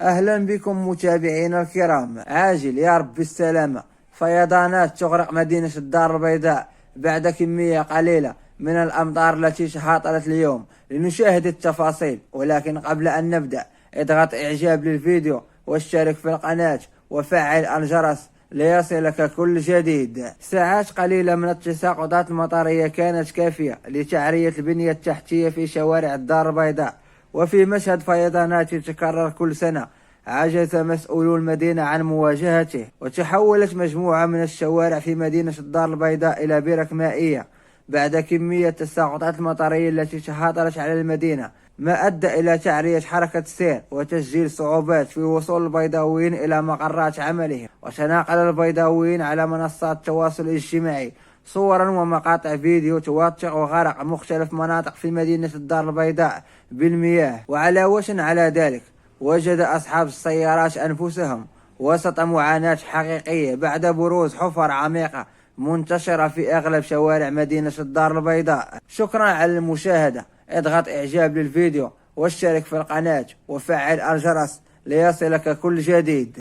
أهلا بكم متابعينا الكرام. عاجل يا رب بالسلامة. فيضانات تغرق مدينة الدار البيضاء بعد كمية قليلة من الأمطار التي تهاطلت اليوم. لنشاهد التفاصيل، ولكن قبل أن نبدأ اضغط إعجاب للفيديو واشترك في القناة وفعل الجرس ليصلك كل جديد. ساعات قليلة من التساقطات المطرية كانت كافية لتعرية البنية التحتية في شوارع الدار البيضاء، وفي مشهد فيضانات يتكرر كل سنة عجز مسؤولو المدينة عن مواجهته، وتحولت مجموعة من الشوارع في مدينة الدار البيضاء إلى برك مائية بعد كمية التساقطات المطرية التي تهاطلت على المدينة، ما أدى إلى تعرية حركة السير وتسجيل صعوبات في وصول البيضاويين إلى مقرات عملهم. وتناقل البيضاويين على منصات التواصل الاجتماعي صورا ومقاطع فيديو توثق غرق مختلف مناطق في مدينة الدار البيضاء بالمياه. وعلاوة على ذلك وجد أصحاب السيارات أنفسهم وسط معاناة حقيقية بعد بروز حفر عميقة منتشرة في أغلب شوارع مدينة الدار البيضاء. شكرا على المشاهدة. اضغط إعجاب للفيديو واشترك في القناة وفعل الجرس ليصلك كل جديد.